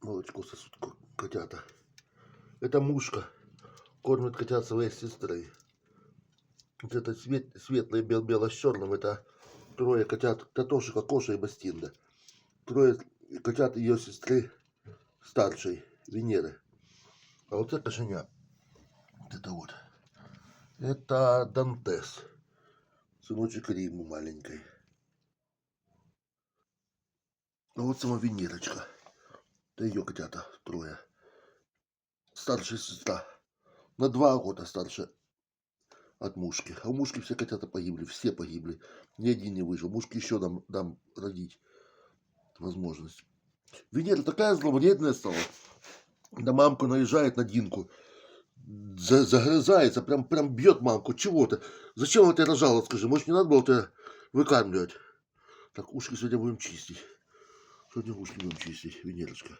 Молочко сосут котята. Это мушка. Кормит котят своей сестрой. Вот это светлое бело с черным. Это трое котят Татошика, Коша и Бастинда. Трое котят ее сестры старшей, Венеры. А вот это кошеня. Вот это вот. Это Дантес. Сыночек Риму маленькой. А вот сама Венерочка. Это ее котята трое. Старшая сестра. На 2 года старше от мушки. А у мушки все котята погибли. Все погибли. Ни один не выжил. Мушке еще дам родить возможность. Венера такая зловредная стала. На мамку наезжает, на Динку. Загрызается, прям бьет мамку. Чего-то. Зачем она тебя рожала, скажи? Может, не надо было тебя выкармливать? Так, ушки сегодня будем чистить. Сегодня ушки будем чистить, Венерочка.